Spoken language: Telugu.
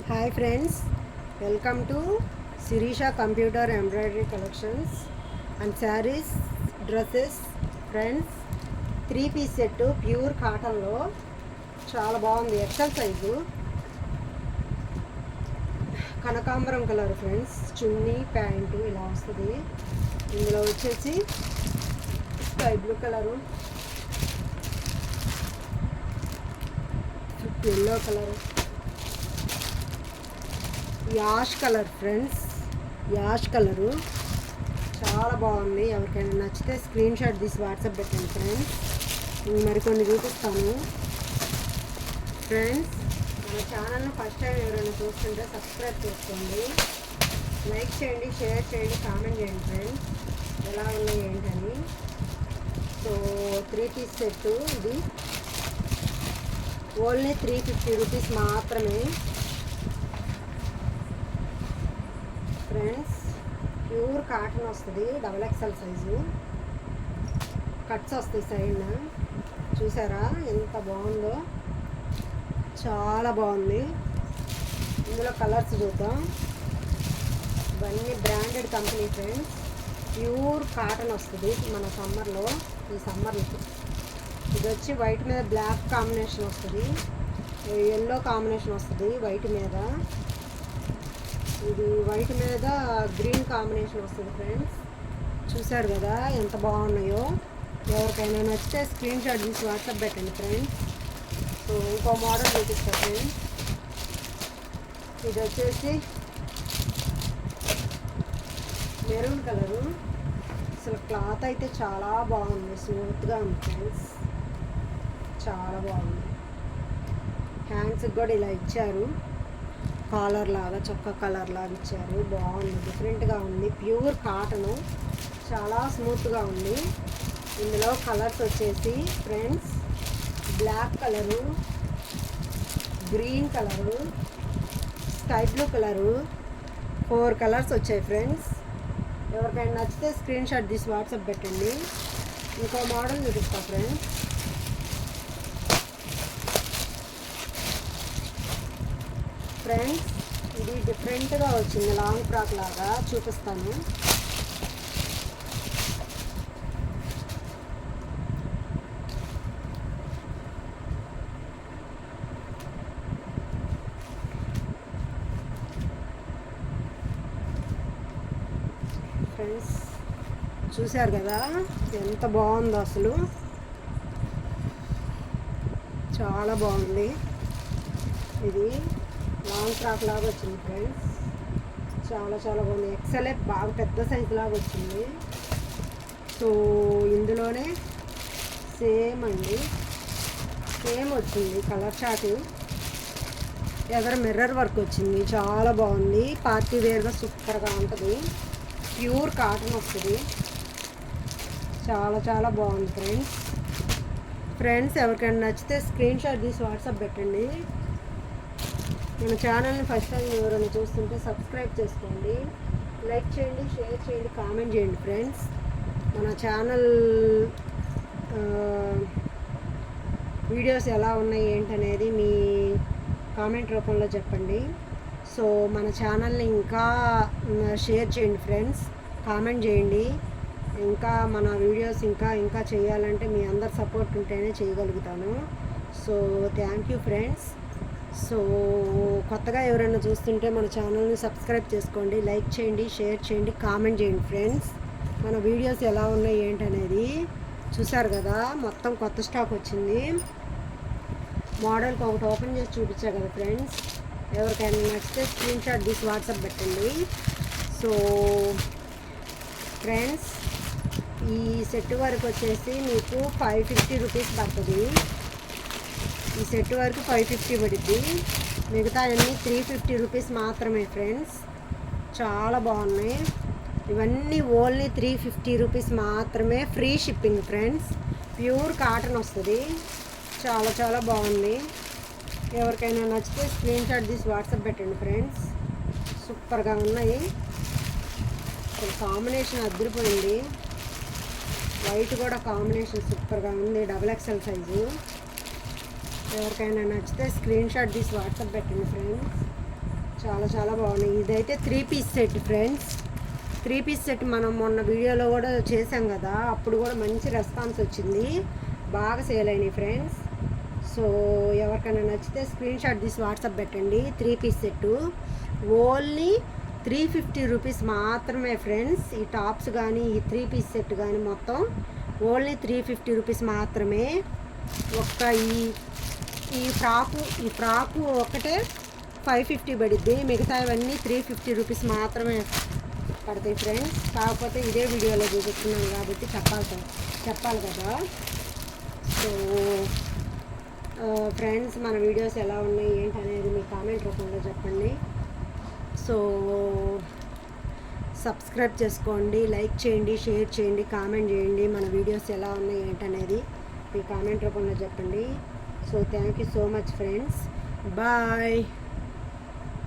Hi friends, welcome to Sirisha computer embroidery collections and saris dresses. Friends, 3 piece set pure కాటన్లో చాలా బాగుంది. ఎక్సెల్ సైజు కనకాంబరం కలర్ ఫ్రెండ్స్. చున్నీ ప్యాంటు ఇలా వస్తుంది. ఇందులో వచ్చేసి sky blue colour, yellow colour, ash colour friends. Ash colour చాలా బాగుంది. ఎవరికైనా నచ్చితే స్క్రీన్ షాట్ తీసి వాట్సాప్ పెట్టండి ఫ్రెండ్స్. మరికొన్ని చూపిస్తాను ఫ్రెండ్స్. మన ఛానల్ని ఫస్ట్ టైం ఎవరైనా చూస్తుంటే సబ్స్క్రైబ్ చేసుకోండి, లైక్ చేయండి, షేర్ చేయండి, కామెంట్ చేయండి ఫ్రెండ్స్. ఎలా ఉన్నాయి ఏంటని. సో 3 పీస్ సెట్ ఇది ఓన్లీ 350 రూపీస్ మాత్రమే ఫ్రెండ్స్. ప్యూర్ కాటన్ వస్తుంది, XXL సైజు. కట్స్ వస్తాయి సైడ్న. చూసారా ఎంత బాగుందో, చాలా బాగుంది. ఇందులో కలర్స్ చూద్దాం. ఇవన్నీ branded company friends. Pure cotton వస్తుంది మన సమ్మర్లో. ఈ సమ్మర్లో ఇది వచ్చి వైట్ మీద బ్లాక్ కాంబినేషన్ వస్తుంది, ఎల్లో కాంబినేషన్ వస్తుంది వైట్ మీద. ఇది వైట్ మీద గ్రీన్ కాంబినేషన్ వస్తుంది ఫ్రెండ్స్. చూసారు కదా ఎంత బాగున్నాయో. ఎవరికైనా నచ్చితే స్క్రీన్ షాట్ తీసి వాట్సాప్ పెట్టండి ఫ్రెండ్స్. సో ఇంకో మోడల్ చూపిస్తా ఫ్రెండ్స్. ఇది వచ్చేసి మెరూన్ కలరు. అసలు క్లాత్ అయితే చాలా బాగుంది, స్మూత్గా ఉంది ఫ్రెండ్స్. చాలా బాగుంది. హ్యాండ్స్కి కూడా ఇలా ఇచ్చారు, కాలర్ లాగా, చొక్కా కలర్ లాగా ఇచ్చారు. బాగుంది, డిఫరెంట్గా ఉంది. ప్యూర్ కాటను, చాలా స్మూత్గా ఉంది. ఇందులో కలర్స్ వచ్చేసి friends black colour, green colour, sky blue colour, 4 colours వచ్చాయి ఫ్రెండ్స్. ఎవరికైనా నచ్చితే స్క్రీన్ షాట్ తీసి వాట్సాప్ పెట్టండి. ఇంకో మోడల్ చూపిస్తా ఫ్రెండ్స్. ఫ్రెండ్స్ ఇది డిఫరెంట్గా వచ్చింది, లాంగ్ ఫ్రాక్ లాగా చూపిస్తాను. ఫ్రెండ్స్ చూశారు కదా ఎంత బాగుందో, అసలు చాలా బాగుంది. ఇది లాంగ్ ఫ్రాక్ లాగా వచ్చింది ఫ్రెండ్స్. చాలా చాలా బాగుంది. ఎక్సెల్ బాగా పెద్ద సైజు లాగా వచ్చింది. సో ఇందులోనే సేమ్ అండి, సేమ్ వచ్చింది కలర్ చార్ట్. ఎవరు మిర్రర్ వర్క్ వచ్చింది, చాలా బాగుంది. పార్టీ వేర్గా సూపర్గా ఉంటుంది. ప్యూర్ కాటన్ వస్తుంది, చాలా చాలా బాగుంది ఫ్రెండ్స్. ఫ్రెండ్స్ ఎవరికైనా నచ్చితే స్క్రీన్ షాట్ తీసి వాట్సాప్ పెట్టండి. మన ఛానల్ని ఫస్ట్ టైం ఎవరైనా చూస్తుంటే సబ్స్క్రైబ్ చేసుకోండి, లైక్ చేయండి, షేర్ చేయండి, కామెంట్ చేయండి ఫ్రెండ్స్. మన ఛానల్ వీడియోస్ ఎలా ఉన్నాయి ఏంటనేది మీ కామెంట్ రూపంలో చెప్పండి. సో మన ఛానల్ని ఇంకా షేర్ చేయండి ఫ్రెండ్స్, కామెంట్ చేయండి. ఇంకా మన వీడియోస్ ఇంకా ఇంకా చేయాలంటే మీ అందరి సపోర్ట్ ఉంటేనే చేయగలుగుతాను. So thank you friends. So కొత్తగా ఎవరైనా చూస్తుంటే మన ఛానల్ని సబ్స్క్రైబ్ చేసుకోండి, లైక్ చేయండి, షేర్ చేయండి, కామెంట్ చేయండి ఫ్రెండ్స్. మన వీడియోస్ ఎలా ఉన్నాయి ఏంటనేది చూసారు కదా. మొత్తం కొత్త స్టాక్ వచ్చింది. మోడల్కి ఒకటి ఓపెన్ చేసి చూపించా కదా ఫ్రెండ్స్. ఎవరికైనా నచ్చితే స్క్రీన్ షాట్ తీసి వాట్సాప్ పెట్టండి. సో ఫ్రెండ్స్ ఈ సెట్ వరకు వచ్చేసి మీకు 550 రూపీస్ పడుతుంది. ఈ సెట్ వరకు 550 పడుద్ది. మిగతా అన్నీ 350 రూపీస్ మాత్రమే ఫ్రెండ్స్. చాలా బాగున్నాయి. ఇవన్నీ ఓన్లీ 350 రూపీస్ మాత్రమే, free shipping friends. Pure cotton వస్తుంది, చాలా చాలా బాగుంది. ఎవరికైనా నచ్చితే స్క్రీన్ షాట్ తీసి వాట్సాప్ పెట్టండి ఫ్రెండ్స్. సూపర్గా ఉన్నాయి. కాంబినేషన్ అదిరిపోయింది. వైట్ కూడా కాంబినేషన్ సూపర్గా ఉంది, XXL సైజు. ఎవరికైనా నచ్చితే స్క్రీన్ షాట్ తీసి వాట్సాప్ పెట్టండి ఫ్రెండ్స్. చాలా చాలా బాగున్నాయి. ఇదైతే 3 piece set friends. 3 piece set మనం మొన్న వీడియోలో కూడా చేసాం కదా, అప్పుడు కూడా మంచి రెస్పాన్స్ వచ్చింది, బాగా సేల్ అయినాయి ఫ్రెండ్స్. సో ఎవరికైనా నచ్చితే స్క్రీన్ షాట్ తీసి వాట్సాప్ పెట్టండి. 3 పీస్ సెట్టు ఓన్లీ 350 రూపీస్ మాత్రమే ఫ్రెండ్స్. ఈ టాప్స్ కానీ ఈ 3 పీస్ సెట్ కానీ మొత్తం ఓన్లీ 350 రూపీస్ మాత్రమే. ఒక్క ఈ ఫ్రాకు ఒకటే 550 పడిద్ది, మిగతా ఇవన్నీ 350 రూపీస్ మాత్రమే పడతాయి ఫ్రెండ్స్. కాకపోతే ఇదే వీడియోలో చూపిస్తున్నాను కాబట్టి చెప్పాలి కదా. సో ఫ్రెండ్స్, మన వీడియోస్ ఎలా ఉన్నాయి ఏంటి అనేది మీ కామెంట్ రూపంలో చెప్పండి. సో సబ్స్క్రైబ్ చేసుకోండి, లైక్ చేయండి, షేర్ చేయండి, కామెంట్ చేయండి. మన వీడియోస్ ఎలా ఉన్నాయి ఏంటనేది మీ కామెంట్ రూపంలో చెప్పండి. So thank you so much friends. Bye.